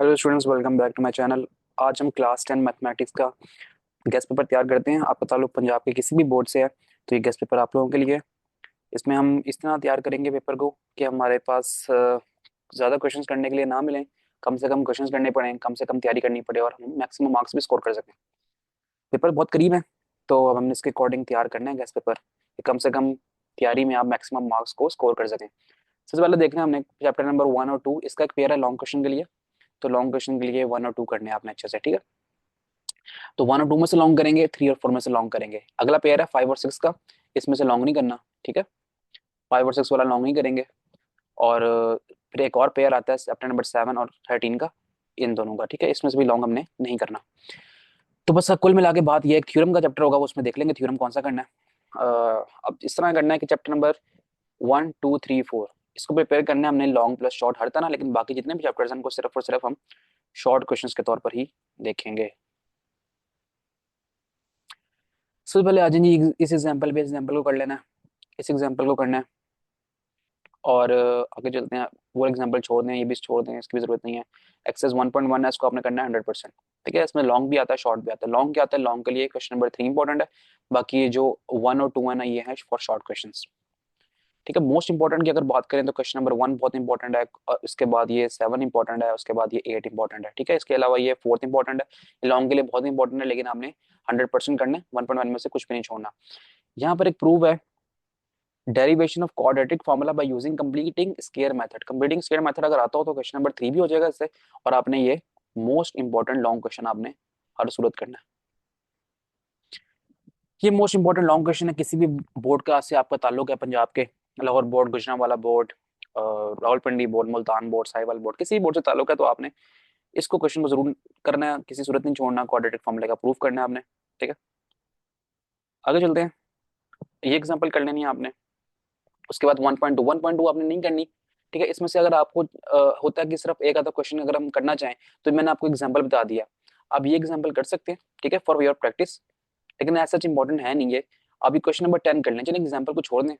Hello students, welcome back to my channel. आज हम class 10 mathematics का गेस्ट पेपर तैयार करते हैं। आपका ताल्लुक पंजाब के किसी भी बोर्ड से है तो ये गेस्ट पेपर आप लोगों के लिए है। इसमें हम इस तरह तैयार करेंगे पेपर को कि हमारे पास ज़्यादा क्वेश्चंस करने के लिए ना मिलें, कम से कम क्वेश्चंस करने पड़े, कम से कम तैयारी करनी पड़े और हम मैक्सिमम मार्क्स भी स्कोर कर सकें। पेपर बहुत करीब है तो अब हमने इसके अकॉर्डिंग तैयार करना है गेस्ट पेपर कि कम से कम तैयारी में आप मैक्सिमम मार्क्स को स्कोर कर सकें। सबसे पहले देखना है हमने चैप्टर नंबर 1 और 2, इसका एक पेयर है लॉन्ग क्वेश्चन के लिए। तो लॉन्ग क्वेश्चन के लिए 1 और 2 करने हैं आपने अच्छे से, ठीक है। तो 1 और 2 में से लॉन्ग करेंगे, 3 और 4 में से लॉन्ग करेंगे। अगला पेयर है 5 और 6 का, इसमें से लॉन्ग नहीं करना, ठीक है। 5 और 6 वाला लॉन्ग नहीं करेंगे। और फिर एक और पेयर आता है चैप्टर नंबर 7 और 13 का, इन दोनों का, ठीक है। इसमें से भी लॉन्ग हमने नहीं करना। तो बस कुल मिला के बात ये एक थ्योरम का चैप्टर होगा, वो उसमें देख लेंगे थ्योरम कौन सा करना है। अब इस तरह करना है कि चैप्टर नंबर 1 2 3 4 इसको प्रिपेयर करना है हमने लॉन्ग प्लस शॉर्ट हर तरह, लेकिन बाकी जितने भी चैप्टर्स हैं उनको सिर्फ और सिर्फ हम शॉर्ट क्वेश्चंस के तौर पर ही देखेंगे। सबसे पहले आ जाएंगे इस एग्जाम्पल पे, एग्जाम्पल को कर लेना है, इस एग्जाम्पल को करना है। और आगे चलते हैं। वो एग्जाम्पल छोड़ दें, ये भी छोड़ दें, इसकी भी जरूरत नहीं है। एक्सेस 1.1 है, इसको आपने करना है 100%। ठीक है, इसमें लॉन्ग भी आता है, शॉर्ट भी आता है। लॉन्ग क्या आता है, लॉन्ग के लिए क्वेश्चन नंबर 3 इंपॉर्टेंट है। बाकी ये जो 1 और 2 है ना, ये है फॉर शॉर्ट क्वेश्चन। ठीक है, मोस्ट इंपॉर्टेंट की अगर बात करें तो क्वेश्चन नंबर 1 बहुत इंपॉर्टेंट है, और उसके बाद ये 7 इंपॉर्टेंट है, उसके बाद ये 8 इंपॉर्टेंट है। ठीक है, इसके अलावा ये 4th इंपॉर्टेंट है, लॉन्ग के लिए बहुत इंपॉर्टेंट है, लेकिन आपने 100% करना है, 1.1 में से कुछ भी नहीं छोड़ना। यहाँ पर एक प्रूव है, derivation of quadratic formula by using completing square method. Completing square method अगर आता हो तो क्वेश्चन नंबर 3 भी हो जाएगा इससे। और आपने ये मोस्ट इंपॉर्टेंट लॉन्ग क्वेश्चन आपने हर सूरत करना है। ये मोस्ट इंपॉर्टेंट लॉन्ग क्वेश्चन है, किसी भी बोर्ड का से आपका ताल्लुक है, पंजाब के Lahore board, Gujranwala board, Rawalpindi board, Multan board, Sahiwal board, किसी भी बोर्ड से ताल्लुक है तो आपने इसको क्वेश्चन को जरूर करना है, किसी सूरत नहीं छोड़ना। क्वाड्रेटिक फॉर्मूले का प्रूफ करना है आपने, ठीक है। आगे चलते हैं, ये एग्जांपल कर लेनी है आपने। उसके बाद 1.2 आपने नहीं करनी। ठीक है, इसमें से अगर आपको होता है कि सिर्फ एक आधा क्वेश्चन अगर हम करना चाहें तो मैंने आपको एग्जांपल बता दिया, अब ये एग्जांपल कर सकते हैं, ठीक है, फॉर योर प्रैक्टिस। लेकिन ऐसा सच इंपॉर्टेंट है नहीं ये। अभी क्वेश्चन नंबर 10 कर लें, चलिए एग्जांपल को छोड़ दें,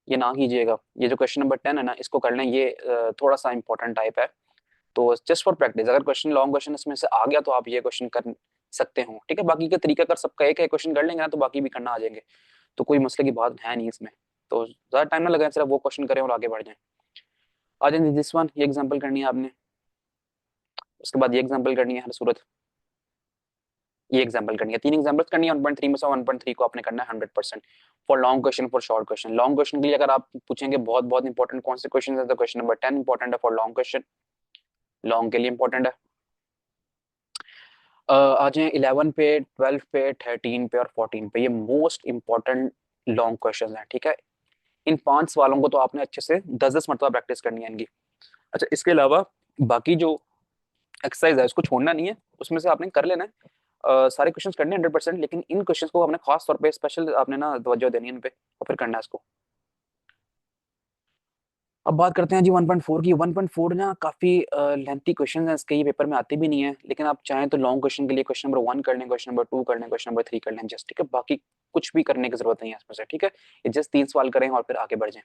ये ना कीजिएगा। ये जो क्वेश्चन नंबर 10 है ना, इसको कर लें, ये थोड़ा सा इंपॉर्टेंट टाइप है। तो जस्ट फॉर प्रैक्टिस, अगर क्वेश्चन लॉन्ग क्वेश्चन इसमें से आ गया तो आप ये क्वेश्चन कर सकते हो, ठीक है। बाकी का तरीका अगर सबका एक क्वेश्चन कर लेंगे ना तो बाकी भी करना आ जाएंगे, तो कोई मसले की बात है नहीं इसमें। तो ज्यादा टाइम ना लगाए, सिर्फ वो क्वेश्चन करें और आगे बढ़ जाएं। आ जाए दिस वन, ये एग्जांपल करनी है आपने। उसके बाद ये एग्जांपल करनी है हर सूरत, ये एग्जांपल करनी है, 3 एग्जांपल्स करनी है। 1.3 में से 1.3 को आपने करना है 100% for long question, for short question. Long question के लिए अगर आप पूछेंगे बहुत बहुत इंपॉर्टेंट कौन से क्वेश्चन है, तो क्वेश्चन नंबर 10 इंपॉर्टेंट है फॉर लॉन्ग क्वेश्चन, लॉन्ग के लिए इंपॉर्टेंट है। आ जाए 11 पे, 12 पे, 13 पे और 14 पे, ये मोस्ट इंपॉर्टेंट लॉन्ग क्वेश्चन है, ठीक है। इन 5 सवालों को तो आपने अच्छे से 10-10 मरतबा प्रैक्टिस करनी है इनकी। अच्छा, इसके अलावा बाकी जो एक्सरसाइज है उसको छोड़ना नहीं है, उसमें से आपने कर लेना है। सारे क्वेश्चंस करने हैं 100%, लेकिन इन क्वेश्चंस को आपने खास तौर पे स्पेशल आपने ना तवज्जो देनी है इन पे, और फिर करना है इसको। अब बात करते हैं जी 1.4 की। 1.4 ना काफी लेंथी क्वेश्चन है इसके, ये पेपर में आते भी नहीं है, लेकिन आप चाहें तो लॉन्ग क्वेश्चन के लिए क्वेश्चन नंबर 1 कर लें, क्वेश्चन नंबर 2 कर लें, क्वेश्चन नंबर 3 कर लें जस्ट, ठीक है। बाकी कुछ भी करने की जरूरत नहीं है इसमें से, ठीक है। ये जस्ट 3 सवाल करें और फिर आगे बढ़ जाएं।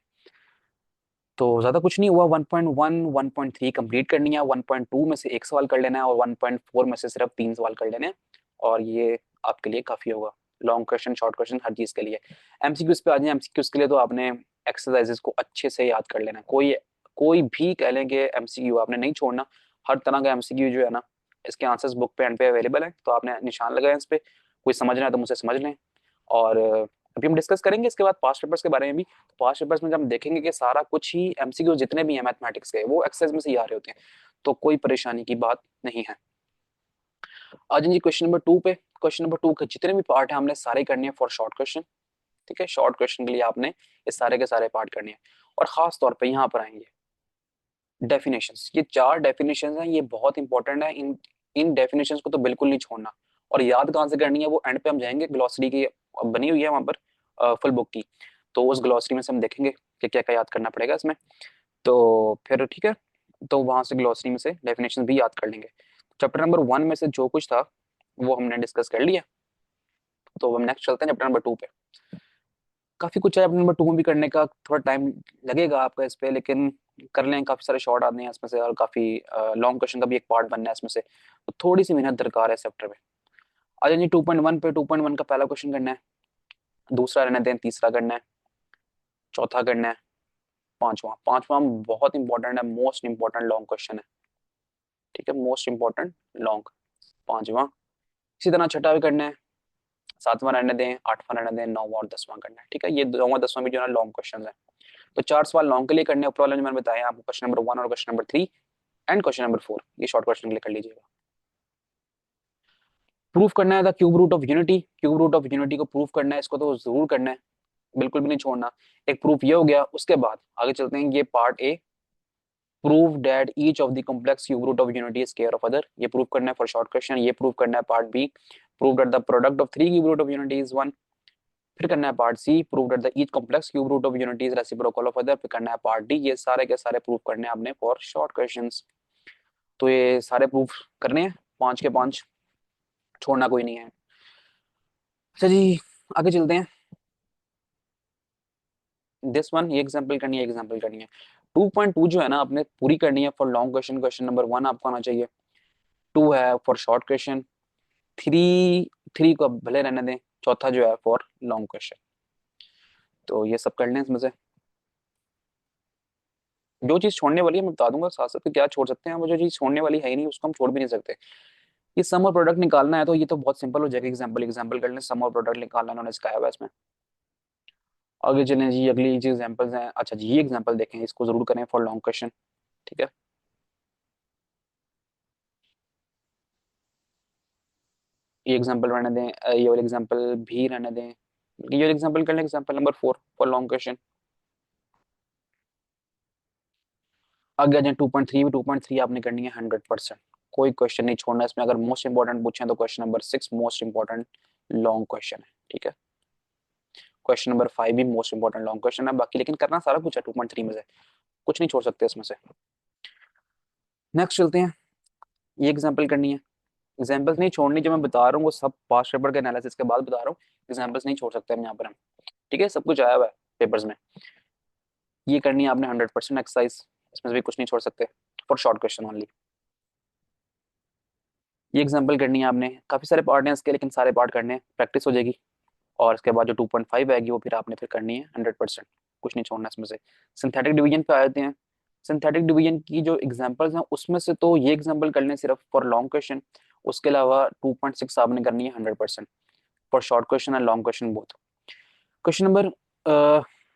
तो ज्यादा कुछ नहीं हुआ, 1.1 1.3 कंप्लीट करनी है, 1.2 में से एक सवाल कर लेना है, और 1.4 में से सिर्फ 3 सवाल कर लेने हैं, और ये आपके लिए काफी होगा। लॉन्ग क्वेश्चन, शॉर्ट क्वेश्चन, हर चीज के लिए। एमसीक्यूज पे आ जाए, एमसीक्यूज के लिए तो आपने एक्सरसाइजेस को अच्छे से याद कर लेना है। कोई कोई भी कह लें कि एमसीक्यू आपने नहीं छोड़ना, हर तरह का एमसीक्यू जो है ना, इसके आंसर्स बुक पे एंड पे अवेलेबल है, तो आपने निशान लगाए इस पे। कोई समझना है तो मुझसे समझ लें। और अभी हम डिस्कस करेंगे इसके बाद पास्ट पेपर्स के बारे में भी। पास्ट पेपर्स में जब हम देखेंगे कि सारा कुछ ही एमसीक्यू जितने भी हैं मैथमेटिक्स के, वो एक्सरसाइज में से ही आ रहे होते हैं, तो कोई परेशानी की बात नहीं है। आ जाइए क्वेश्चन नंबर 2 पे। क्वेश्चन नंबर 2 के जितने भी पार्ट हैं हमने सारे करने हैं फॉर शॉर्ट क्वेश्चन, ठीक है। शॉर्ट क्वेश्चन के लिए आपने ये सारे के सारे पार्ट करने हैं, और खास तौर पे यहाँ पर आएंगे डेफिनेशंस। ये 4 डेफिनेशंस हैं, ये बहुत इंपॉर्टेंट है। इन इन डेफिनेशंस को तो बिल्कुल नहीं छोड़ना। और याद कहाँ से करनी है, वो एंड पे हम जाएंगे, ग्लॉसरी की बनी हुई है वहां पर फुल बुक की, तो उस ग्लॉसरी में से हम देखेंगे कि क्या क्या याद करना पड़ेगा इसमें। तो फिर ठीक है, तो वहां से ग्लॉसरी में से डेफिनेशन भी याद कर लेंगे। चैप्टर नंबर 1 में से जो कुछ था वो हमने डिस्कस कर लिया, तो हम नेक्स्ट चलते हैं चैप्टर नंबर 2 पे। काफी कुछ है चैप्टर नंबर 2 में भी करने का, थोड़ा टाइम लगेगा आपका इस पे, लेकिन कर लें, काफी सारे शॉर्ट आते हैं इसमें से और काफी लॉन्ग क्वेश्चन का भी एक पार्ट बनना है इसमें से, तो थोड़ी सी मेहनत दरकार है चैप्टर में। आ जाइए 2.1 पे। 2.1 का पहला क्वेश्चन करना है, दूसरा रहने दें, तीसरा करना है, चौथा करना है, पांचवा। पांचवा बहुत इंपॉर्टेंट है, मोस्ट इंपॉर्टेंट लॉन्ग क्वेश्चन है, ठीक है, मोस्ट इंपॉर्टेंट लॉन्ग, पांचवा। इसी तरह छठा भी करना है, सातवां रहने दें, आठवां रहने दें, नौवां और दसवां करना है, ठीक है। ये नौवां दसवां भी जो है लॉन्ग क्वेश्चन है। तो 4 सवाल लॉन्ग के लिए करने, ऊपर वाले जो मैंने बताया आपको, क्वेश्चन नंबर 1 और question number 3 and question number 4, ये शॉर्ट क्वेश्चन के लिए कर लीजिएगा। प्रूफ करना है the cube root of unity. Cube root of unity को प्रूफ करना है, इसको तो जरूर करना है, बिल्कुल भी नहीं छोड़ना। एक प्रूफ ये हो गया, उसके बाद आगे चलते हैं, ये part A, prove that each of the complex cube root of unity is square of other. ये प्रूफ करना है फॉर शॉर्ट क्वेश्चन। ये प्रूफ करना है part B, prove that the product of 3 cube root of unity is 1। फिर करना है part C, prove that the each complex cube root of unity is reciprocal of other. फिर करना है part D. ये सारे के सारे प्रूफ करने हैं आपने फॉर शॉर्ट क्वेश्चंस। तो ये सारे प्रूफ करने हैं, 5 के 5, छोड़ना कोई नहीं है। अच्छा जी, आगे चलते हैं। दिस वन, ये एग्जांपल करनी है, एग्जांपल करनी है। 2.2 जो है ना, आपने पूरी करनी है for long question. Question number 1 आपको आना चाहिए, 2 है फॉर शॉर्ट क्वेश्चन, 3 3 को भले रहने दें, चौथा जो है फॉर लॉन्ग क्वेश्चन। तो ये सब कर लें इसमें से। जो चीज छोड़ने वाली है मैं बता दूंगा साथ साथ कि क्या छोड़ सकते हैं, वो जो चीज छोड़ने वाली है ही नहीं उसको हम छोड़ भी नहीं सकते। ये सम और प्रोडक्ट निकालना है, तो ये तो बहुत सिंपल हो जाएगा। एग्जांपल एग्जांपल कर लें, सम और प्रोडक्ट निकालना उन्होंने सिखाया हुआ है इसमें। आगे चलें जी, अगली जो एग्जांपल्स हैं, अच्छा जी ये एग्जांपल देखें, इसको जरूर करें फॉर लॉन्ग क्वेश्चन, ठीक है। ये एग्जांपल रहने दें, ये वाले एग्जांपल भी रहने दें, ये एग्जांपल कर लें, example number 4 for long question. आगे आ जाए 2.3 भी। 2.3 आपने करनी है 100%, कोई क्वेश्चन नहीं छोड़ना इसमें। अगर मोस्ट इंपॉर्टेंट पूछे तो question number 6 most important long question है, ठीक है। क्वेश्चन नंबर 5 भी मोस्ट इंपॉर्टेंट लॉन्ग क्वेश्चन है, बाकी लेकिन करना सारा कुछ है 2.3 में से, कुछ नहीं छोड़ सकते इसमें से। नेक्स्ट चलते हैं, ये एग्जांपल करनी है। एग्जांपल्स नहीं छोड़नी, जो मैं बता रहा हूँ वो सब पास्ट पेपर के एनालिसिस के बाद बता रहा हूँ। एग्जांपल्स नहीं छोड़ सकते हम यहाँ पर हम, ठीक है, सब कुछ आया हुआ है पेपर्स में। ये करनी है आपने 100% एक्सरसाइज, इसमें से भी कुछ नहीं छोड़ सकते, फॉर शॉर्ट क्वेश्चन ओनली। ये एग्जांपल करनी है आपने, काफी सारे पार्ट हैं इसके, लेकिन सारे पार्ट करने हैं, प्रैक्टिस हो जाएगी। और इसके बाद जो 2.5 आएगी वो फिर आपने फिर करनी है 100%, कुछ नहीं छोड़ना इसमें से। सिंथेटिक डिवीजन पे आ जाते हैं। सिंथेटिक डिवीजन की जो एग्जांपल्स हैं उसमें से तो ये एग्जांपल कर लें सिर्फ फॉर लॉन्ग क्वेश्चन, उसके अलावा 2.6 आपने करनी है 100% for short question and long question both. Question number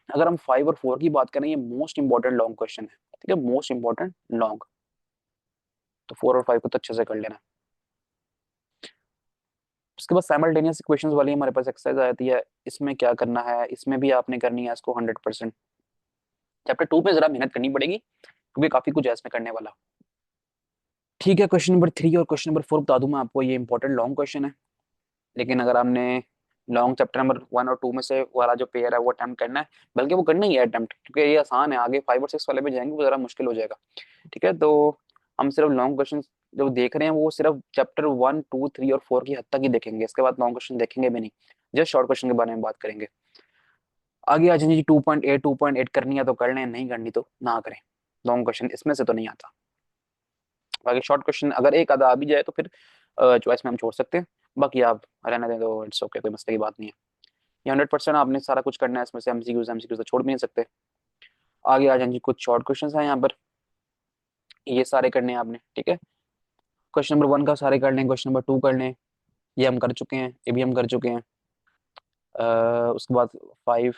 अगर हम 5 और 4 की बात करें, ये मोस्ट इंपॉर्टेंट लॉन्ग क्वेश्चन है, ठीक है, मोस्ट इंपॉर्टेंट लॉन्ग। तो 4 और 5 को तो अच्छे से कर लेना। उसके बाद साइमल्टेनियस इक्वेशंस वाली हमारे पास एक्सरसाइज आ जाती है, इसमें क्या करना है, इसमें भी आपने करनी है इसको 100%। चैप्टर 2 पे जरा मेहनत करनी पड़ेगी क्योंकि काफी कुछ है इसमें करने वाला, ठीक है। क्वेश्चन नंबर 3 और क्वेश्चन नंबर 4 बता दूं मैं आपको, ये इंपॉर्टेंट लॉन्ग क्वेश्चन है, लेकिन अगर आपने लॉन्ग चैप्टर नंबर 1 और 2 में से वाला जो पेयर है वो अटेम्प्ट करना है, बल्कि वो करना ही है अटेम्प्ट, क्योंकि ये आसान है, आगे 5 और 6 वाले पे जाएंगे वो जरा मुश्किल हो जाएगा, ठीक है। तो हम सिर्फ लॉन्ग क्वेश्चन जो देख रहे हैं वो सिर्फ चैप्टर 1 2 3 और 4 की हद तक ही देखेंगे, इसके बाद लॉन्ग क्वेश्चन देखेंगे भी नहीं, जस्ट शॉर्ट क्वेश्चन के बारे में बात करेंगे। आगे आ जाइए, 2.8 करनी है तो कर लें, नहीं करनी तो ना करें, लॉन्ग क्वेश्चन इसमें से तो नहीं आता। बाकी शॉर्ट क्वेश्चन अगर एक आधा आ भी जाए तो फिर चॉइस में हम छोड़ सकते हैं, बाकी आप रहने दें तो इट्स ओके, कोई मसले की बात नहीं है। ये 100% आपने सारा कुछ करना है इसमें से, एमसीक्यूज तो छोड़ भी नहीं सकते। आगे आ जाएंगे, कुछ शॉर्ट क्वेश्चन हैं यहाँ पर, ये सारे करने हैं आपने, ठीक है। क्वेश्चन नंबर 1 का सारे कर लें, क्वेश्चन नंबर 2 कर लें, ये हम कर चुके हैं, ये भी हम कर चुके हैं। उसके बाद 5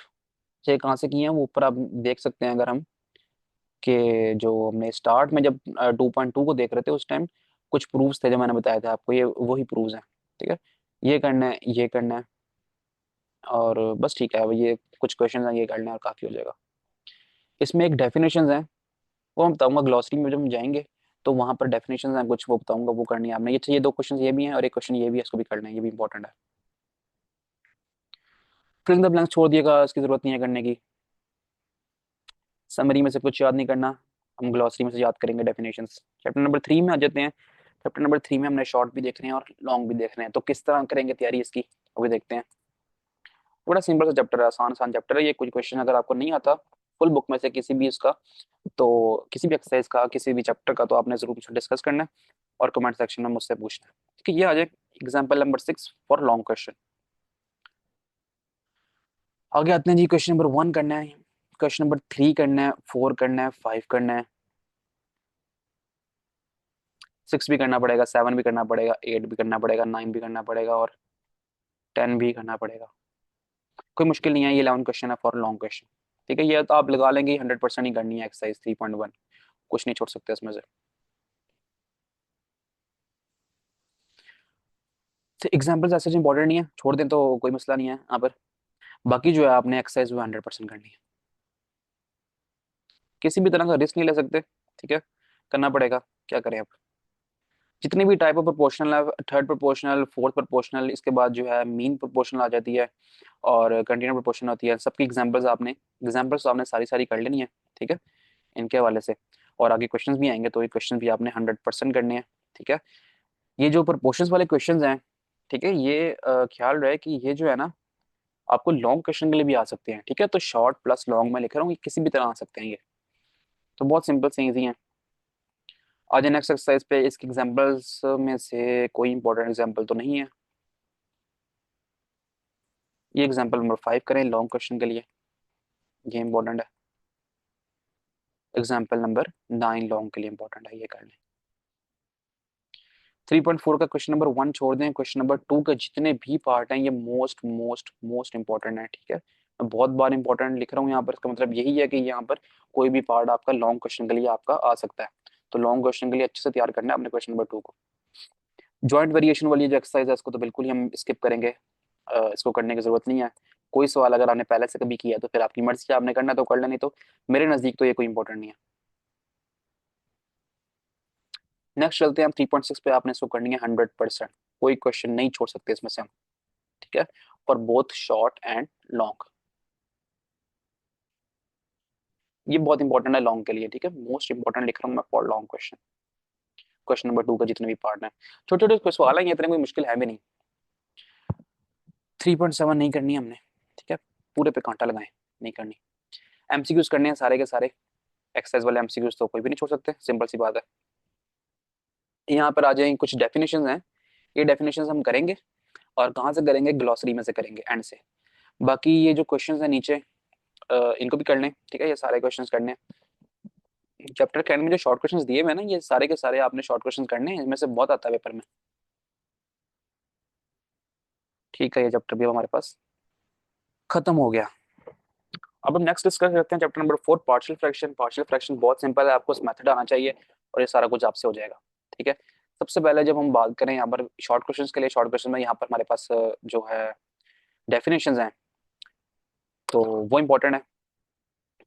6 कहाँ से किए हैं वो ऊपर आप देख सकते हैं अगर हम, कि जो हमने स्टार्ट में जब 2.2 को देख रहे थे उस टाइम कुछ प्रूफ्स थे जो मैंने बताया था आपको, ये वही प्रूफ्स हैं, ठीक है। ये करना है, ये करना है, और बस ठीक है, अब ये कुछ क्वेश्चन हैं ये करना है और काफ़ी हो जाएगा। इसमें एक डेफिनेशंस हैं, वो हम बताऊंगा ग्लॉसरी में जब हम जाएंगे, तो वहां पर डेफिनेशंस हैं कुछ, वो बताऊंगा, वो करनी है आपने। ये 2 क्वेश्चन ये भी हैं और एक क्वेश्चन ये भी है, इसको भी करना है, ये भी इंपॉर्टेंट है। फिलिंग द ब्लैंक्स छोड़ दिएगा, इसकी जरूरत नहीं है करने की। समरी में से कुछ याद नहीं करना, हम ग्लॉसरी में से याद करेंगे डेफिनेशंस। चैप्टर नंबर 3 में आ जाते हैं। चैप्टर नंबर 3 में हमने शॉर्ट भी देखने हैं और लॉन्ग भी देखने हैं, तो किस तरह करेंगे तैयारी इसकी वो भी देखते हैं। बड़ा सिंपल सा चैप्टर है, आसान आसान चैप्टर है ये, कुछ क्वेश्चन अगर आपको नहीं आता फुल बुक में से किसी भी उसका, तो किसी भी एक्सरसाइज का, किसी भी चैप्टर का, तो आपने जरूर मुझसे डिस्कस करना है और कमेंट सेक्शन में मुझसे पूछना है। ठीक है, ये आ जाए example number 6 for long question. आगे आते हैं जी, क्वेश्चन नंबर 1 करना है, क्वेश्चन नंबर 3 करना है, 4 करना है, 5 करना है, 6 भी करना पड़ेगा, 7 भी करना पड़ेगा, 8 भी करना पड़ेगा, 9 भी करना पड़ेगा और 10 भी करना पड़ेगा। कोई मुश्किल नहीं है, ये 11 क्वेश्चन है फॉर लॉन्ग क्वेश्चन। ठीक है, ये तो आप लगा लेंगे 100% ही करनी है एक्सरसाइज 3.1, कुछ नहीं छोड़ सकते इसमें से। तो एग्जाम्पल्स ऐसे इंपॉर्टेंट नहीं है, छोड़ दें तो कोई मसला नहीं है यहाँ पर। बाकी जो है आपने एक्सरसाइज वो 100% करनी है, किसी भी तरह का रिस्क नहीं ले सकते। ठीक है, करना पड़ेगा, क्या करें अब। जितने भी टाइप ऑफ प्रोपोर्शनल है, थर्ड प्रोपोर्शनल, फोर्थ प्रोपोर्शनल, इसके बाद जो है मीन प्रोपोर्शनल आ जाती है और कंटिन्यू प्रोपोर्शनल होती है, सबकी एग्जाम्पल्स आपने सारी सारी कर लेनी है। ठीक है, इनके हवाले से और आगे क्वेश्चंस भी आएंगे, तो ये क्वेश्चन भी आपने 100% करने हैं। ठीक है, ये जो प्रोपोर्शंस वाले क्वेश्चंस हैं, ठीक है, ये ख्याल रहे कि ये जो है ना, आपको लॉन्ग क्वेश्चन के लिए भी आ सकते हैं। ठीक है, तो शॉर्ट प्लस लॉन्ग में लिख रहा हूँ, ये किसी भी तरह आ सकते हैं ये, तो बहुत सिंपल से ईजी हैं। आज नेक्स्ट एक्सरसाइज पे इसके एग्जांपल्स में से कोई इंपॉर्टेंट एग्जांपल तो नहीं है। ये एग्जांपल नंबर 5 करें लॉन्ग क्वेश्चन के लिए, ये इंपॉर्टेंट है। एग्जांपल नंबर 9 लॉन्ग के लिए इंपॉर्टेंट है, ये कर लें। 3.4 का क्वेश्चन नंबर 1 छोड़ दें, क्वेश्चन नंबर 2 के जितने भी पार्ट हैं ये मोस्ट मोस्ट मोस्ट इंपॉर्टेंट है। ठीक है, मैं बहुत बार इंपॉर्टेंट लिख रहा हूँ यहाँ पर, इसका मतलब यही है कि यहाँ पर कोई भी पार्ट आपका लॉन्ग क्वेश्चन के लिए आपका आ सकता है। तो लॉन्ग क्वेश्चन के लिए अच्छे से तैयार करना है अपने क्वेश्चन नंबर 2 को। जॉइंट वेरिएशन वाली जो एक्सरसाइज है इसको तो बिल्कुल ही हम स्किप करेंगे, इसको करने की जरूरत नहीं है। कोई सवाल अगर आपने पहले से कभी किया तो फिर आपकी मर्जी है, आपने करना तो कर लें, नहीं तो मेरे नजदीक तो ये कोई इंपॉर्टेंट नहीं है। नेक्स्ट चलते हैं हम 3.6 पे, आपने इसको करनी है 100%, कोई क्वेश्चन नहीं छोड़ सकते इसमें से हम। ठीक है, for both short and long, ये बहुत इंपॉर्टेंट है लॉन्ग के लिए। ठीक है, मोस्ट इंपॉर्टेंट लिख रहा हूँ मैं for long question, question number 2 का जितने भी पार्ट हैं। छोटे छोटे सवाल हैं, इतने कोई मुश्किल है भी नहीं। 3.7 नहीं करनी है हमने। ठीक है, पूरे पे कांटा लगाएं, नहीं करनी। एमसीक्यूज करने हैं सारे के सारे, एक्सरसाइज वाले एमसीक्यूज तो कोई भी नहीं छोड़ सकते, सिंपल सी बात है। यहाँ पर आ जाए कुछ डेफिनेशन हैं, ये डेफिनेशन हम करेंगे और कहाँ से करेंगे, ग्लॉसरी में से करेंगे एंड से। बाकी ये जो क्वेश्चंस है नीचे, इनको भी कर लें। ठीक है, ये सारे क्वेश्चंस करने हैं। चैप्टर के एंड में जो शॉर्ट क्वेश्चंस दिए हुए हैं ना, ये सारे के सारे आपने शॉर्ट क्वेश्चंस करने हैं, इनमें से बहुत आता है पेपर में। ठीक है, ये चैप्टर भी अब हमारे पास खत्म हो गया। अब हम नेक्स्ट डिस्कस करते हैं chapter number 4 partial fraction. Partial fraction बहुत सिंपल है, आपको मेथड आना चाहिए और ये सारा कुछ आपसे हो जाएगा। ठीक है, सबसे पहले जब हम बात करें यहाँ पर शॉर्ट क्वेश्चंस के लिए, शॉर्ट क्वेश्चन में यहाँ पर हमारे पास जो है डेफिनेशंस हैं, तो वो इंपॉर्टेंट है।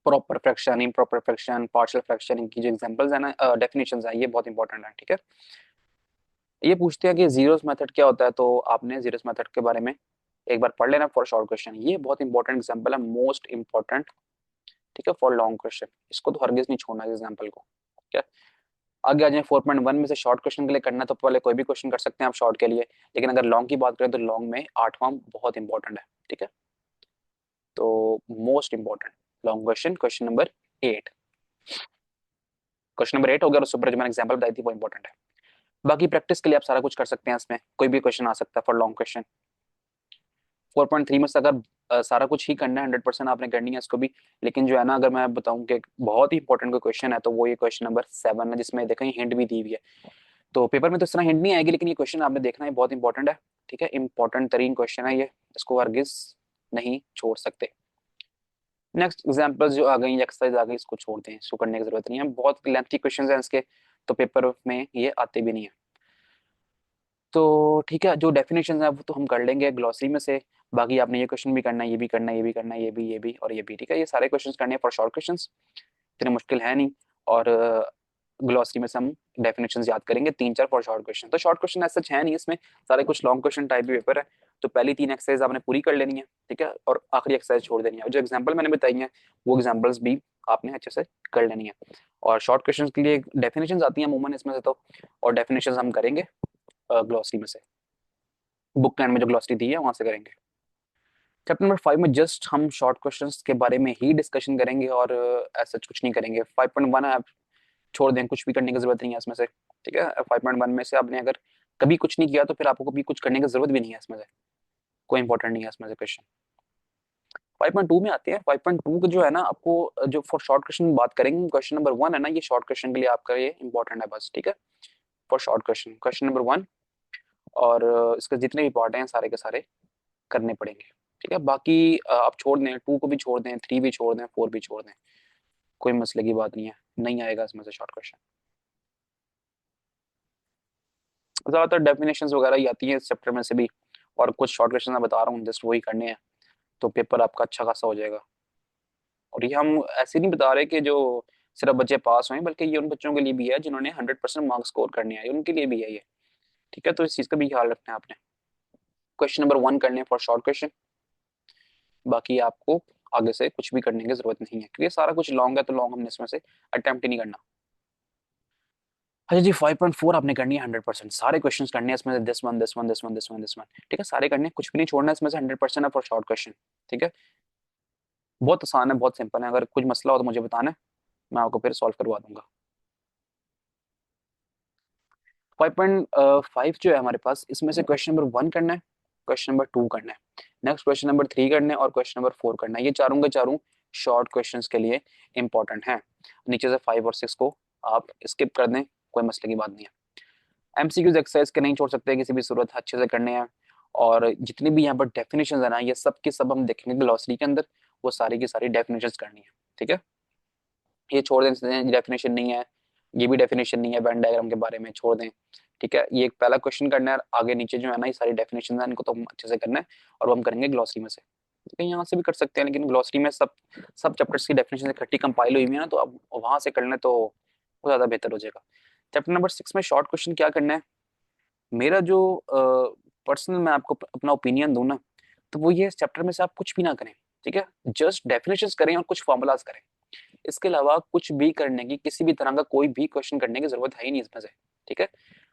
Proper fraction, improper fraction, partial fraction, इनकी जो एग्जांपल्स है ना, डेफिनेशंस हैं, ये बहुत इंपॉर्टेंट है। ठीक है, ये पूछते हैं कि जीरोस मेथड क्या होता है, तो आपने जीरोस मेथड के बारे में एक बार पढ़ लेना फॉर शॉर्ट क्वेश्चन, ये बहुत इंपॉर्टेंट एग्जांपल है, मोस्ट इंपॉर्टेंट। ठीक है, फॉर लॉन्ग क्वेश्चन इसको तो हरगिज नहीं छोड़ना इस एग्जांपल को। ठीक है, आगे आ जाए 4.1 में से शॉर्ट क्वेश्चन के लिए करना, तो पहले कोई भी क्वेश्चन कर सकते हैं आप शॉर्ट के लिए, लेकिन अगर लॉन्ग की बात करें तो लॉन्ग में 8वां बहुत इंपॉर्टेंट है। ठीक है, तो most important long question, question number 8। Question number 8 हो गया, और उसके ऊपर जो मैंने एग्जांपल बताई थी वो इंपॉर्टेंट है। बाकी प्रैक्टिस के लिए आप सारा कुछ कर सकते हैं, इसमें कोई भी क्वेश्चन आ सकता है फॉर लॉन्ग क्वेश्चन। 4.3 में से अगर सारा कुछ ही करना है, 100% आपने करनी है इसको भी, लेकिन जो है ना, अगर मैं बताऊं कि बहुत ही इंपॉर्टेंट कोई क्वेश्चन है तो वो ये क्वेश्चन नंबर 7 है, जिसमें देखें हिंट भी दी हुई है। तो पेपर में तो इस तरह हिंट नहीं आएगी, लेकिन ये क्वेश्चन आपने देखना है, बहुत इंपॉर्टेंट है। ठीक है, इंपॉर्टेंट तरीन क्वेश्चन है ये, इसको हरगिज नहीं छोड़ सकते। नेक्स्ट एग्जांपल्स जो आ गई, एक्सरसाइज आ गई, इसको छोड़ दें, इसको करने की जरूरत नहीं है, बहुत लेंथी क्वेश्चन है इसके, तो पेपर में ये आते भी नहीं है। तो ठीक है, जो डेफिनेशन है वो तो हम कर लेंगे ग्लॉसरी में से। बाकी आपने ये क्वेश्चन भी करना है, ये भी करना है, ये भी करना है, ये भी और ये भी। ठीक है, ये सारे क्वेश्चंस करने हैं फॉर शॉर्ट क्वेश्चंस, इतने मुश्किल है नहीं। और ग्लॉसरी में से हम डेफिनेशंस याद करेंगे 3-4 फॉर शॉर्ट क्वेश्चन। तो शॉर्ट क्वेश्चन ऐसा है नहीं इसमें, सारे कुछ लॉन्ग क्वेश्चन टाइप भी पेपर है। तो पहली 3 एक्सरसाइज आपने पूरी कर लेनी है। ठीक है, और आखिरी एक्सरसाइज छोड़ देनी है, जो एग्जाम्पल मैंने बताई है वो एग्जाम्पल्स भी आपने अच्छे से कर लेनी है। और शॉर्ट क्वेश्चन के लिए डेफिनेशन आती है अमूमन इसमें से, तो और डेफिनेशन हम करेंगे ग्लॉसरी में से, बुक के एंड में जो ग्लॉसरी दी है वहां से करेंगे। चैप्टर नंबर 5 में जस्ट हम शॉर्ट क्वेश्चंस के बारे में ही डिस्कशन करेंगे और ऐसा कुछ नहीं करेंगे। 5.1 आप छोड़ दें, कुछ भी करने की जरूरत नहीं है इसमें से, ठीक है। 5.1 में से आपने अगर कभी कुछ नहीं किया तो फिर आपको कभी कुछ करने की जरूरत भी नहीं है इसमें से, कोई इंपॉर्टेंट नहीं है इसमें से क्वेश्चन। 5.2 में आते हैं। 5.2 जो है ना, आपको जो फॉर शॉर्ट क्वेश्चन बात करेंगे, क्वेश्चन नंबर 1 है ना, ये शॉर्ट क्वेश्चन के लिए आपका ये इंपॉर्टेंट है बस, ठीक है। For short question, question number 1 और इसके जितने भी पार्ट हैं सारे के सारे करने पड़ेंगे, ठीक है। बाकी आप छोड़ दें, 2 को भी छोड़ दें, 3 भी छोड़ दें, 4 भी छोड़ दें, कोई मसले की बात नहीं है, नहीं आएगा इसमें से शॉर्ट क्वेश्चन। ज्यादातर डेफिनेशंस वगैरह ही आती है इस चैप्टर में से भी, और कुछ शॉर्ट क्वेश्चन मैं बता रहा हूँ जस्ट वही करने हैं, तो पेपर आपका अच्छा खासा हो जाएगा। और ये हम ऐसे नहीं बता रहे कि जो सिर्फ बच्चे पास हुए, बल्कि ये उन बच्चों के लिए भी है जिन्होंने 100% मार्क्स स्कोर करने हैं, उनके लिए भी है ये, ठीक है। तो इस चीज का भी ख्याल रखना है आपने। क्वेश्चन नंबर 1 करने फॉर शॉर्ट क्वेश्चन, बाकी आपको आगे से कुछ भी करने की जरूरत नहीं है, क्योंकि सारा कुछ लॉन्ग है, तो लॉन्ग हमने इसमें से अटेम्प्ट ही नहीं करना। अच्छा जी, 5.4 आपने करनी है 100%, सारे क्वेश्चन करने हैं इसमें से, this one this one this one this one this one, ठीक है, सारे करने हैं, कुछ भी नहीं छोड़ना है इसमें से, 100% है फॉर शॉर्ट क्वेश्चन, ठीक है। बहुत आसान है, बहुत सिंपल है, अगर कुछ मसला हो तो मुझे बताना है, मैं आपको फिर सॉल्व करवा दूंगा। 5.5 जो है हमारे पास, इसमें से क्वेश्चन नंबर 1 करना है, क्वेश्चन नंबर 2 करना है, नेक्स्ट क्वेश्चन नंबर 3 करना है, और क्वेश्चन नंबर 4 करना है। ये चारों के चारों शॉर्ट क्वेश्चंस के लिए इंपॉर्टेंट हैं। नीचे से 5 और 6 को आप स्किप कर दें, कोई मसले की बात नहीं है। एमसीक्यूज एक्सरसाइज के नहीं छोड़ सकते, किसी भी सूरत अच्छे से करने हैं। और जितनी भी यहाँ पर डेफिनेशन है ना, ये सब की सब हम देखेंगे ग्लॉसरी के अंदर, वो सारी की सारी डेफिनेशन करनी है, ठीक है। ये छोड़ दें, डेफिनेशन नहीं है, ये भी डेफिनेशन नहीं है, वेन डायग्राम के बारे में छोड़ दें, ठीक है। ये एक पहला क्वेश्चन करना है, आगे नीचे जो है ना ये सारी डेफिनेशन है, इनको तो हम अच्छे से करना है, और वो हम करेंगे ग्लॉसरी में से, ठीक है। यहाँ से भी कर सकते हैं, लेकिन ग्लॉसरी में सब सब चैप्टर्स की डेफिनेशन इकट्ठी कंपाइल हुई हुई है ना, तो अब वहां से कर लें तो वो ज्यादा बेहतर हो जाएगा। चैप्टर नंबर 6 में शॉर्ट क्वेश्चन क्या करना है, मेरा जो पर्सनल मैं आपको अपना ओपिनियन दूं ना, तो वो ये इस चैप्टर में से आप कुछ भी ना करें, ठीक है। जस्ट डेफिनेशंस करें और कुछ फॉर्मूलाज करें, इसके अलावा कुछ भी करने की, किसी भी तरह का कोई भी क्वेश्चन करने की जरूरत है ही नहीं इसमें से, ठीक है।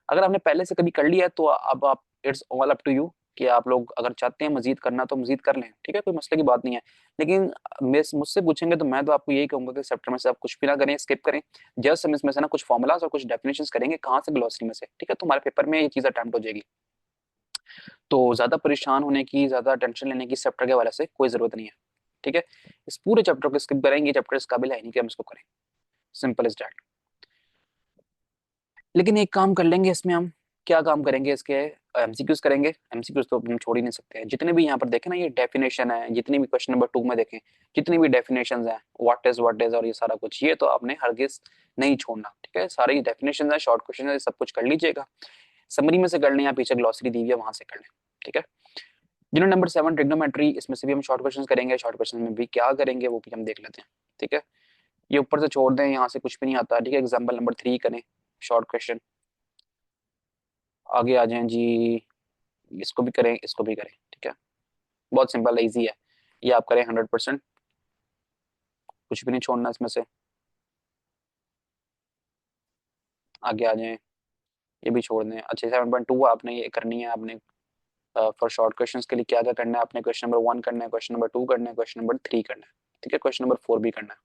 अगर आपने पहले से कभी कर लिया है तो अब आप, it's all up to you, कि आप लोग अगर चाहते हैं मजीद करना तो मजीद कर लें, ठीक है, कोई मसले की बात नहीं है। लेकिन मुझसे पूछेंगे तो मैं तो आपको यही कहूंगा कि चैप्टर में से आप कुछ भी ना करें, स्किप करें। जस्ट हम इसमें से ना कुछ फॉर्मुलाज और कुछ डेफिनेशंस करेंगे, कहाँ से, ग्लोसरी में से, ठीक है। तुम्हारे पेपर में ये चीज अटेम्प्ट हो जाएगी, तो ज्यादा परेशान होने की, ज्यादा टेंशन लेने की इस चैप्टर के हवाले से कोई जरूरत नहीं है, ठीक है। इस पूरे चैप्टर को स्किप करेंगे, चैप्टर इस काबिल है नहीं कि हम इसको करें, सिंपल इज दैट। लेकिन एक काम कर लेंगे इसमें हम, क्या काम करेंगे इसके, एमसीक्यूज करेंगे। एमसीक्यूज तो हम छोड़ ही नहीं सकते हैं, जितने भी यहाँ पर देखें ना, ये डेफिनेशन है, जितनी भी क्वेश्चन नंबर 2 में देखें, जितनी भी डेफिनेशन है, व्हाट इज और ये सारा कुछ, ये तो आपने हरगिज नहीं छोड़ना, ठीक है। सारी डेफिनेशन है, शॉर्ट क्वेश्चन है, सब कुछ कर लीजिएगा। समरी में से कर लें या पीछे ग्लॉसरी दी हुई है वहां से कर लें, ठीक है। जिन्होंने नंबर 7 ट्रिग्नोमेट्री, इसमें से भी हम शॉर्ट क्वेश्चन करेंगे, शॉर्ट क्वेश्चन में भी क्या करेंगे वो भी हम देख लेते हैं, ठीक है। ये ऊपर से छोड़ दें, यहाँ से कुछ भी नहीं आता, ठीक है। एग्जाम्पल नंबर 3 करें, शॉर्ट क्वेश्चन। आगे आ जाएं जी, इसको भी करें, इसको भी करें, ठीक है। बहुत सिंपल है, इजी है, ये आप करें 100%, कुछ भी नहीं छोड़ना इसमें से। आगे आ जाएं, ये भी छोड़ दें। अच्छा, 7.2 आपने ये करनी है, आपने फॉर शॉर्ट क्वेश्चन के लिए क्या क्या करना है, आपने क्वेश्चन नंबर 1 करना है, क्वेश्चन नंबर 2 करना है, क्वेश्चन नंबर 3 करना है, ठीक है। क्वेश्चन नंबर 4 भी करना है,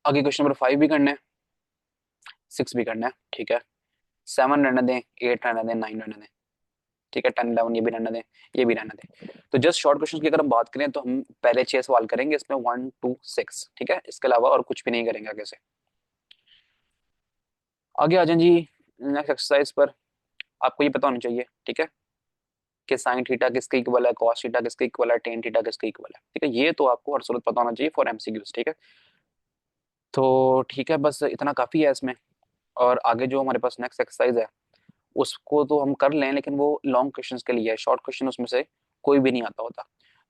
आगे क्वेश्चन नंबर 5 भी करना है, 6 भी करना है, ठीक है। 7 रहने दें, 8 रहने दें, 9 रहने दें, ठीक है। 10 11 ये भी रहने दें, ये भी रहने दें। तो जस्ट शॉर्ट क्वेश्चन की अगर हम बात करें तो हम पहले 6 सवाल करेंगे इसमें, 1 2 6, ठीक है। इसके अलावा और कुछ भी नहीं करेंगे आगे से। आगे आ जाए जी नेक्स्ट एक्सरसाइज पर। आपको ये पता होना चाहिए, ठीक है, कि साइन थीटा किसके इक्वल है, कॉस थीटा किसके इक्वल है, टेन थीटा किसके इक्वल है, ठीक है। ये तो आपको हर सूरत पता होना चाहिए फॉर एमसीक्यूज, ठीक है। तो ठीक है, बस इतना काफी है इसमें। और आगे जो हमारे पास नेक्स्ट एक्सरसाइज है उसको तो हम कर लें, लेकिन वो लॉन्ग क्वेश्चंस के लिए है, शॉर्ट क्वेश्चन उसमें से कोई भी नहीं आता होता।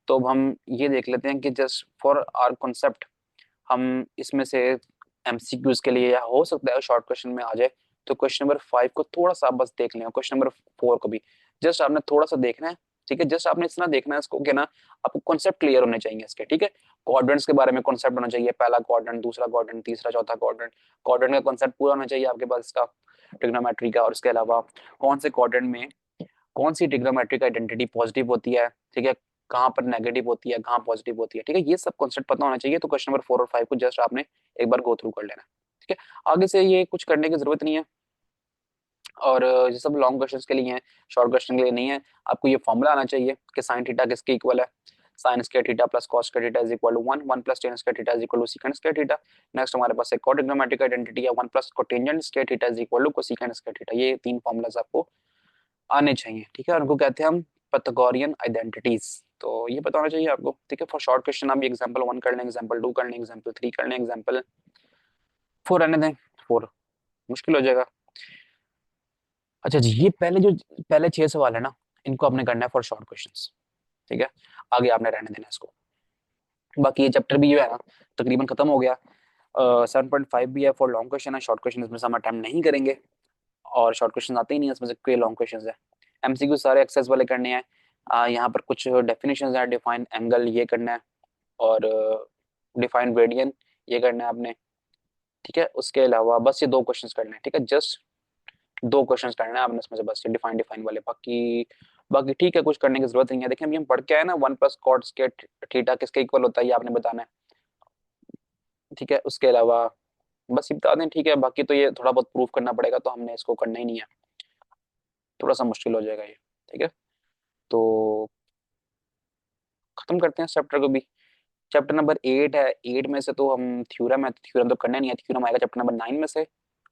तो अब हम ये देख लेते हैं कि जस्ट फॉर आर कॉन्सेप्ट हम इसमें से एमसीक्यूज के लिए, या हो सकता है शॉर्ट क्वेश्चन में आ जाए, तो क्वेश्चन नंबर 5 को थोड़ा सा आप बस देख लें, क्वेश्चन नंबर 4 को भी जस्ट आपने थोड़ा सा देखना है, ठीक है। जस्ट आपने इतना देखना है इसको कि ना, आपको कॉन्सेप्ट क्लियर होने चाहिए इसके, ठीक है। क्वाड्रेंट्स के बारे में कॉन्सेप्ट होना चाहिए, पहला क्वाड्रेंट, दूसरा क्वाड्रेंट, तीसरा चौथा क्वाड्रेंट, क्वाड्रेंट का कॉन्सेप्ट पूरा होना चाहिए आपके पास इसका, ट्रिग्नोमेट्री का। और इसके अलावा कौन से क्वाड्रेंट में कौन सी ट्रिग्नोमेट्रिक आइडेंटिटी पॉजिटिव होती है, ठीक है, कहाँ पर नेगेटिव होती है, कहाँ पॉजिटिव होती है, ठीक है, ये सब कॉन्सेप्ट पता होना चाहिए। तो क्वेश्चन नंबर 4 और 5 को जस्ट आपने एक बार गो थ्रू कर लेना, ठीक है। आगे से ये कुछ करने की जरूरत नहीं है। और ये सब लॉन्ग क्वेश्चंस के लिए हैं, शॉर्ट क्वेश्चन के लिए नहीं है। आपको ये फॉर्मूला आना चाहिए कि साइन थीटा किसके इक्वल है, sine square theta plus cos square theta is equal to 1, 1 plus tan square theta is equal to second square theta. Next हमारे पास एक कोट्रिग्नोमेट्रिक आइडेंटिटी है, 1 plus cotangent square theta is equal to cosecant square theta. ये तीन formulas आपको आने चाहिए, ठीक है। और उनको कहते हैं हम पाइथागोरियन आइडेंटिटीज। तो ये पता होना चाहिए आपको, ठीक है। फॉर शॉर्ट क्वेश्चन आप एग्जांपल 1 कर लें, एग्जांपल 2 कर लें, एग्जांपल 3 कर लें, एग्जांपल 4 रहने दें, 4 मुश्किल हो जाएगा। अच्छा जी, ये पहले 6 सवाल है ना, इनको आपने करना है फॉर शॉर्ट क्वेश्चंस, ठीक है। आगे आपने रहने देना है इसको। बाकी ये चैप्टर भी जो है ना तकरीबन खत्म हो गया। 7.5 भी है फॉर लॉन्ग क्वेश्चन है, शॉर्ट क्वेश्चन इसमें से हम अटेम्प्ट नहीं करेंगे, और शॉर्ट क्वेश्चन आते ही नहीं है इसमें से, कोई लॉन्ग क्वेश्चन है। एमसीक्यू सारे एक्सेस वाले करने हैं। यहाँ पर कुछ डेफिनेशन है, डिफाइन एंगल ये करना है, और डिफाइन रेडियन ये करना है आपने, ठीक है। उसके अलावा बस ये 2 क्वेश्चंस करने हैं, ठीक है। जस्ट 2 क्वेश्चंस करना है आपने इसमें से, बस ये डिफाइन डिफाइन वाले। बाकी बाकी ठीक है, कुछ करने की जरूरत नहीं है। देखिए अभी हम पढ़ के आए ना, 1 प्लस कॉट स्क्वायर थीटा किसके इक्वल होता है ये आपने बताना है, ठीक है। उसके अलावा बस ये बता दें, ठीक है। बाकी तो ये थोड़ा बहुत प्रूफ करना पड़ेगा, तो हमने इसको करना ही नहीं है, थोड़ा सा मुश्किल हो जाएगा ये, ठीक है। तो खत्म करते हैं इस चैप्टर को भी। चैप्टर नंबर 8 है, 8 में से तो हम थ्योरम है, थ्योरम तो करना नहीं है, थ्योरम आएगा चैप्टर नंबर 9 में से।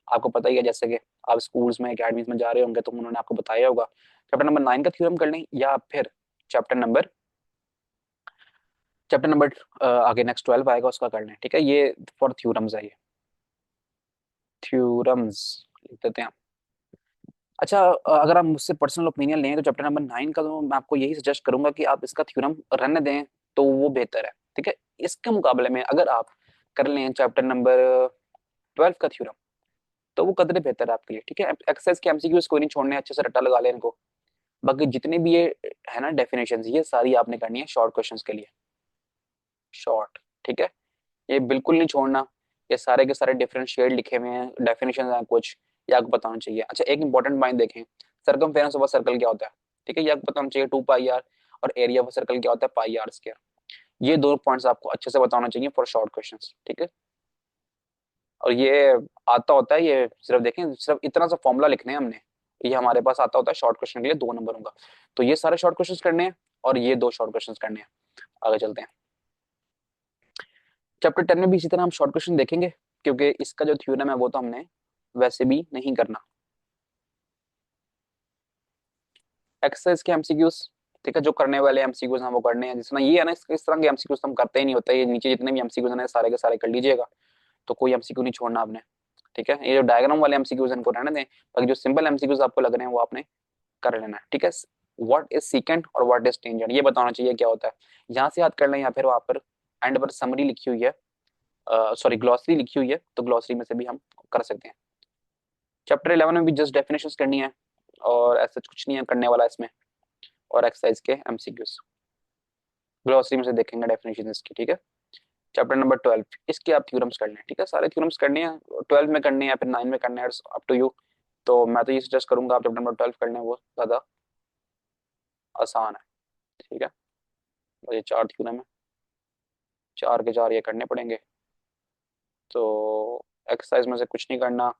आपको पता ही है, जैसे कि आप स्कूल्स में अकेडमीज में जा रहे होंगे तो उन्होंने आपको बताया होगा। चैप्टर नंबर 9 का थ्योरम कर लें, या फिर चैप्टर नंबर चैप्टर नंबर आगे नेक्स्ट 12 आएगा उसका कर लें, ठीक है। ये फॉर थ्योरम्स है, ये थ्योरम्स लिख देते हैं। अच्छा, अगर आप मुझसे पर्सनल ओपिनियन लें तो चैप्टर नंबर 9 का तो मैं आपको यही सजेस्ट करूंगा कि आप इसका थ्योरम रहने दें, तो वो बेहतर है, ठीक है। इसके मुकाबले में अगर आप कर लें चैप्टर नंबर 12 का थ्योरम, तो वो कदरे बेहतर है आपके लिए, ठीक है। एक्सरसाइज के एमसीक्यूज कोई नहीं छोड़ने, अच्छे से रट्टा लगा लें इनको। बाकी जितने भी ये है ना डेफिनेशन, ये सारी आपने करनी है शॉर्ट क्वेश्चंस के लिए, शॉर्ट, ठीक है। ये बिल्कुल नहीं छोड़ना, ये सारे के सारे डिफरेंशिएट लिखे हुए हैं, डेफिनेशन हैं कुछ, ये आपको बताना चाहिए। अच्छा, एक इंपॉर्टेंट पॉइंट देखें, सर्कमफेरेंस ऑफ सर्कल क्या होता है, ठीक है, ये आपको बताना चाहिए 2 पाई आर। और एरिया ऑफ सर्कल क्या होता है, पाई आर स्क्वायर। ये 2 पॉइंट्स आपको अच्छे से बताना चाहिए फॉर शॉर्ट क्वेश्चंस, ठीक है। और ये आता होता है, ये सिर्फ देखें, सिर्फ इतना सा फॉर्मूला लिखने हैं हमने, ये हमारे पास आता होता है शॉर्ट क्वेश्चन के लिए 2 नंबरों का। तो ये सारे शॉर्ट क्वेश्चंस करने हैं, और ये 2 शॉर्ट क्वेश्चंस करने हैं। आगे चलते हैं। चैप्टर 10 में भी इसी तरह हम शॉर्ट क्वेश्चन देखेंगे, क्योंकि इसका जो थ्योरम है वो तो हमने वैसे भी नहीं करना। एक्सरसाइज के एमसीक्यूज, ठीक है, जो करने वाले एमसीक्यूज हैं वो करने हैं। जिस तरह ये है ना, इस तरह के एमसीक्यूज हम करते ही नहीं होता। ये नीचे जितने भी एमसीक्यूज हैं सारे के सारे कर लीजिएगा, तो कोई एमसीक्यू नहीं छोड़ना आपने, ठीक है। ये जो डायग्राम वाले एमसीक्यूज इनको रहने दें, बाकी जो सिंपल एमसीक्यूज आपको लग रहे हैं वो आपने कर लेना है, ठीक है। व्हाट इज सीकेंट और व्हाट इज टेंजेंट, ये बताना चाहिए क्या होता है। यहाँ से याद कर लें, या फिर वहां पर एंड पर समरी लिखी हुई है, सॉरी ग्लॉसरी लिखी हुई है, तो ग्लॉसरी में से भी हम कर सकते हैं। चैप्टर 11 में भी जस्ट डेफिनेशंस करनी है, और ऐसा कुछ नहीं है करने वाला इसमें। और एक्सरसाइज के एमसीक्यूज ग्लॉसरी में से देखेंगे डेफिनेशन इसकी, ठीक है। चैप्टर नंबर 12, इसके आप थ्योरम्स करने हैं, ठीक है। सारे थ्योरम्स करने हैं, 12 में करने हैं या फिर 9 में करने हैं, अप टू यू। तो मैं तो ये सजेस्ट करूंगा आप चैप्टर नंबर 12 करने हैं, वो ज्यादा आसान है, ठीक है। और ये 4 थ्योरम है, 4 के 4 ये करने पड़ेंगे। तो एक्सरसाइज में से कुछ नहीं करना,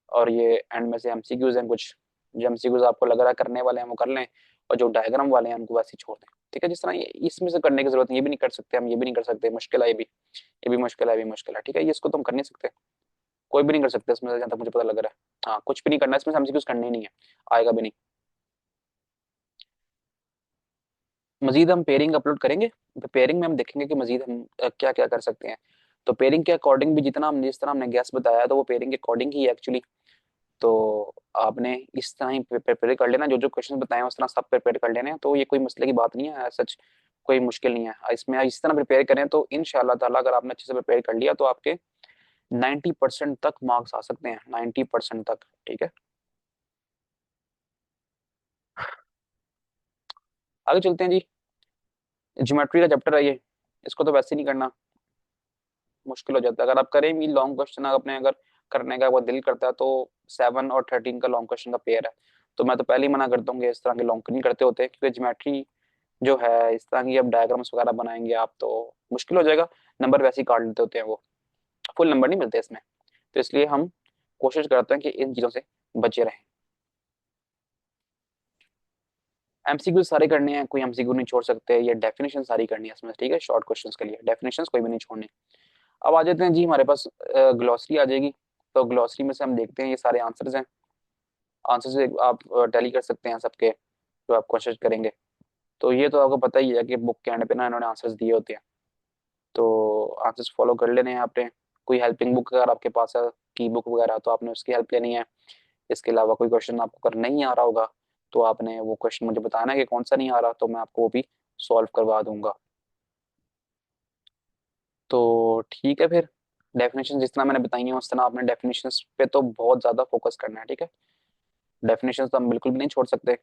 और ये एंड में से एमसीक्यूज हैं कुछ, जो एमसीक्यूज आपको लग रहा है करने वाले हैं वो कर लें, और जो डायग्राम वाले हैं उनको वैसे ही छोड़ दें, ठीक है। जिस तरह ये इसमें से करने की जरूरत नहीं, ये भी नहीं कर सकते हम, ये भी नहीं कर सकते, मुश्किल है ये भी मुश्किल है, ये भी मुश्किल है, ठीक है। ये इसको तो हम कर नहीं सकते, कोई भी नहीं कर सकते इसमें से, जहाँ तक मुझे पता लग रहा है। हाँ, कुछ भी नहीं करना इसमें से, एमसीक्यूज करने ही नहीं है, आएगा भी नहीं। मजीद हम पेयरिंग अपलोड करेंगे, पेयरिंग में हम देखेंगे कि मजीद हम क्या क्या कर सकते हैं। तो पेयरिंग के अकॉर्डिंग भी जितना हम जिस तरह हमने गैस बताया, तो वो पेयरिंग के अकॉर्डिंग ही एक्चुअली। तो आपने इस तरह ही प्रिपेयर कर लेना, जो जो क्वेश्चन बताए हैं उस तरह सब प्रिपेयर कर लेने हैं। तो ये कोई मसले की बात नहीं है, सच कोई मुश्किल नहीं है इसमें। इस तरह प्रिपेयर करें तो इंशाल्लाह ताला अगर आपने अच्छे से प्रिपेयर कर लिया तो आपके 90% तक मार्क्स आ सकते हैं, 90% तक, ठीक है। आगे चलते हैं जी। ज्योमेट्री का चैप्टर है ये, इसको तो वैसे नहीं करना, मुश्किल हो जाता है। अगर आप करें भी लॉन्ग क्वेश्चन, अपने अगर करने का वो दिल करता है, तो 7 और 13 का लॉन्ग क्वेश्चन का पेयर है। तो मैं तो पहले ही मना करता हूँ कि इस तरह के लॉन्ग नहीं करते होते, क्योंकि ज्योमेट्री जो है इस तरह की अब डायग्राम्स वगैरह बनाएंगे आप तो मुश्किल हो जाएगा, नंबर वैसे ही काट लेते होते हैं, वो फुल नंबर नहीं मिलते इसमें। तो इसलिए हम कोशिश करते हैं कि इन चीज़ों से बचे रहें। एमसीक्यू सारे करने हैं, कोई एमसीक्यू नहीं छोड़ सकते, ये डेफिनेशन सारी करनी है इसमें, ठीक है, शॉर्ट क्वेश्चंस के लिए डेफिनेशंस कोई भी नहीं छोड़ने। अब आ जाते हैं जी हमारे पास ग्लॉसरी आ जाएगी। तो ग्लॉसरी में से हम देखते हैं ये सारे आंसर्स हैं, आंसर से आप टैली कर सकते हैं सबके जो आप कोशिश करेंगे। तो ये तो आपको पता ही है कि बुक के एंड पे ना इन्होंने आंसर्स दिए होते हैं, तो आंसर्स फॉलो कर लेने हैं आपने। कोई हेल्पिंग बुक अगर आपके पास है, की बुक वगैरह, तो आपने उसकी हेल्प लेनी है। इसके अलावा कोई क्वेश्चन आपको अगर नहीं आ रहा होगा तो आपने वो क्वेश्चन मुझे बताना है कि कौन सा नहीं आ रहा, तो मैं आपको वो भी सॉल्व करवा दूंगा। तो ठीक है फिर, डेफिनेशन जिस तरह मैंने बताई है उस तरह आपने डेफिनेशंस पे तो बहुत ज्यादा फोकस करना है, ठीक है। डेफिनेशंस तो हम बिल्कुल भी नहीं छोड़ सकते।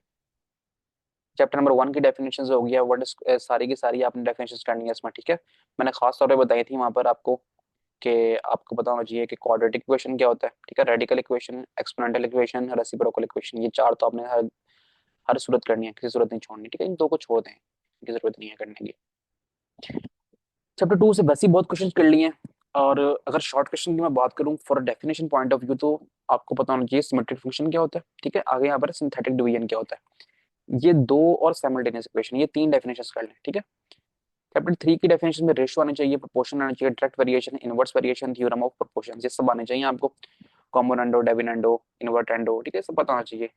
चैप्टर नंबर 1 की डेफिनेशंस हो गया, व्हाट इज, सारी की सारी आपने डेफिनेशंस करनी है इसमें, ठीक है। मैंने खास तौर पे बताई थी वहां पर आपको कि आपको पता होना चाहिए कि क्वाड्रेटिक इक्वेशन क्या होता है, ठीक है, radical equation, exponential equation, reciprocal equation, ये चार तो आपने हर सूरत करनी है, किसी सूरत नहीं छोड़नी, ठीक है। इन दो को छोड़ दें, इनकी जरूरत नहीं है करने की। चैप्टर 2 से वैसे ही बहुत क्वेश्चन कर लिए हैं। और अगर शॉर्ट क्वेश्चन की मैं बात करूं for definition point of view, तो आपको पता होना चाहिए सिमेट्रिक फंक्शन क्या होता है, ठीक है। आगे यहाँ पर सिंथेटिक डिवीजन क्या होता है, ये दो और साइमल्टेनियस इक्वेशन, ये तीन डेफिनेशन कर लें, ठीक है। चैप्टर 3 की डेफिनेशन में रेशियो आनी चाहिए, प्रोपोर्शन आना चाहिए, direct variation, inverse variation, theorem of proportion, ये सब आने चाहिए आपको। कॉम्पोनेंडो, डेविनेंडो, इन्वर्टेंडो, ठीक है, सब पता होना चाहिए।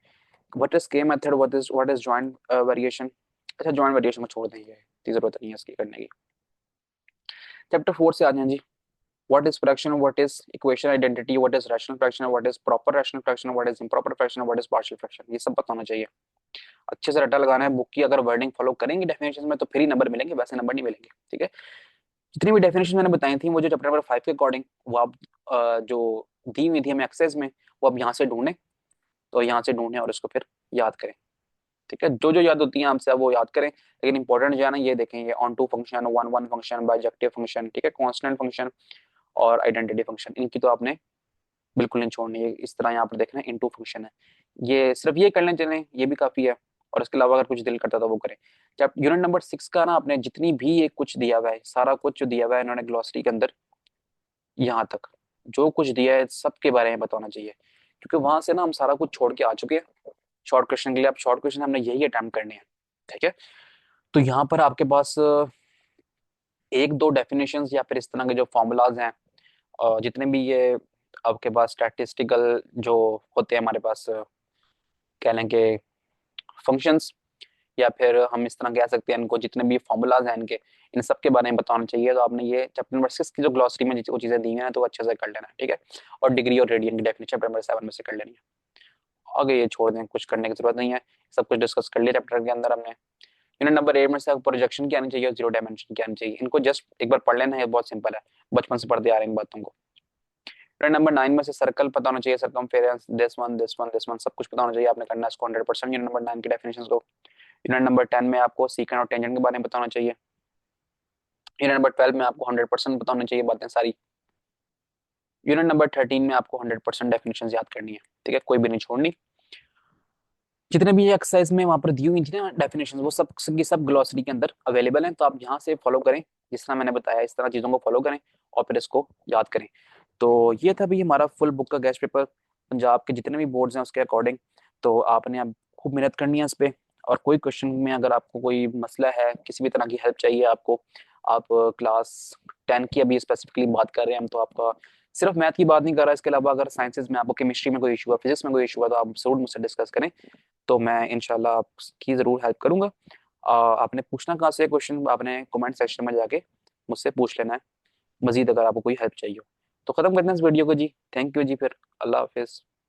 व्हाट इज के method, what is joint variation. अच्छा, जॉइंट वेरिएशन को छोड़ देंगे, इतनी जरूरत नहीं है इसकी करने की। चैप्टर 4 से आ जाए जी, what is fraction, what is equation identity, what is rational fraction, what is proper rational fraction, what is improper fraction, what is partial fraction, ये सब पता होना चाहिए। अच्छे से रट्टा लगाना है, बुक की अगर वर्डिंग फॉलो करेंगे डेफिनेशन में तो फिर ही नंबर मिलेंगे, वैसे नंबर नहीं मिलेंगे, ठीक है। जितनी भी डेफिनेशन मैंने बताई थी वो जो चैप्टर नंबर 5 के अकॉर्डिंग, वो आप जो दी हुई थी हमें एक्सेस में, वो आप यहाँ से ढूंढें, तो यहाँ से ढूंढें और इसको फिर याद करें, ठीक है। जो जो याद होती है आपसे वो याद करें, लेकिन इंपॉर्टेंट जो है ना ये देखें, ये onto function, one one function, bijective function, ठीक है, कांस्टेंट फंक्शन और आइडेंटिटी फंक्शन, इनकी तो आपने बिल्कुल नहीं छोड़नी है। इस तरह यहाँ पर देखना इनटू फंक्शन है, ये सिर्फ ये कर लें चलें, ये भी काफी है। और इसके अलावा अगर कुछ दिल करता तो वो करें। जब यूनिट नंबर 6 का ना आपने जितनी भी एक कुछ दिया हुआ है, सारा कुछ जो दिया हुआ है इन्होंने ग्लॉसरी के अंदर, यहाँ तक जो कुछ दिया है सबके बारे में बताना चाहिए, क्योंकि वहां से ना हम सारा कुछ छोड़ के आ चुके हैं शॉर्ट क्वेश्चन के लिए। अब शॉर्ट क्वेश्चन हमने यही अटेम्प्ट करने हैं, ठीक है। तो यहाँ पर आपके पास एक दो डेफिनेशंस या फिर इस तरह के जो फॉर्मूलाज हैं, जितने भी ये आपके पास स्टैटिस्टिकल जो होते हैं हमारे पास, कह लें कि फंक्शंस, या फिर हम इस तरह कह सकते हैं इनको, जितने भी फॉर्मूलाज हैं इनके, इन सब के बारे में बताना चाहिए। तो आपने ये चैप्टर नंबर 6 की जो ग्लॉसरी में वो चीजें दी हैं तो अच्छे से कर लेना है, ठीक है। और डिग्री और रेडियन की डेफिनेशन चैप्टर नंबर 7 में से कर लेनी है। आगे ये छोड़ दें, कुछ करने की जरूरत नहीं है, सब कुछ डिस्कस कर लिया चैप्टर के अंदर हमने। यूनिट नंबर 8 में से प्रोजेक्शन की आनी चाहिए और जीरो डायमेंशन की आनी चाहिए, इनको जस्ट एक बार पढ़ लेना है, बहुत सिंपल है, बचपन से पढ़ते आ रहे हैं इन बातों को। यूनिट नंबर 9 में से सर्कल पता होना चाहिए, circumference, this one this one this one, सब कुछ पता होना चाहिए, आपने करना है इसको 100% यूनिट नंबर 9 की डेफिनेशन को। यूनिट नंबर 10 में आपको सीकेंट और टेंजेंट के बारे में बताना चाहिए। यूनिट नंबर 12 में आपको 100% बताना चाहिए बातें सारी। यूनिट नंबर 13 में आपको 100% डेफिनेशन याद करनी है, ठीक है, कोई भी नहीं छोड़नी। जितने भी एक्सरसाइज में वहां पर दी हुई थी ना डेफिनेशन, वो सब की सब ग्लॉसरी के अंदर अवेलेबल हैं, तो आप यहाँ से फॉलो करें, जिस तरह मैंने बताया इस तरह चीजों को फॉलो करें और फिर इसको याद करें। तो ये था भी हमारा फुल बुक का गेस्ट पेपर, पंजाब के जितने भी बोर्ड्स हैं उसके अकॉर्डिंग। तो आपने अब खूब मेहनत करनी है इस पे। और कोई क्वेश्चन में अगर आपको कोई मसला है, किसी भी तरह की हेल्प चाहिए आपको, आप क्लास 10 की अभी स्पेसिफिकली बात कर रहे हैं हम, तो आपका सिर्फ मैथ की बात नहीं कर रहा, इसके अलावा अगर साइंसेज में आपको केमिस्ट्री में कोई इशू है, फिजिक्स में कोई इशू है, तो आप जरूर मुझसे डिस्कस करें, तो मैं इंशाल्लाह आपकी जरूर हेल्प करूंगा। आपने पूछना कहाँ से क्वेश्चन, आपने कमेंट सेक्शन में जाके मुझसे पूछ लेना है, मजीद अगर आपको कोई हेल्प चाहिए हो। तो खत्म करते हैं इस वीडियो को जी, थैंक यू जी, फिर अल्लाह हाफिज।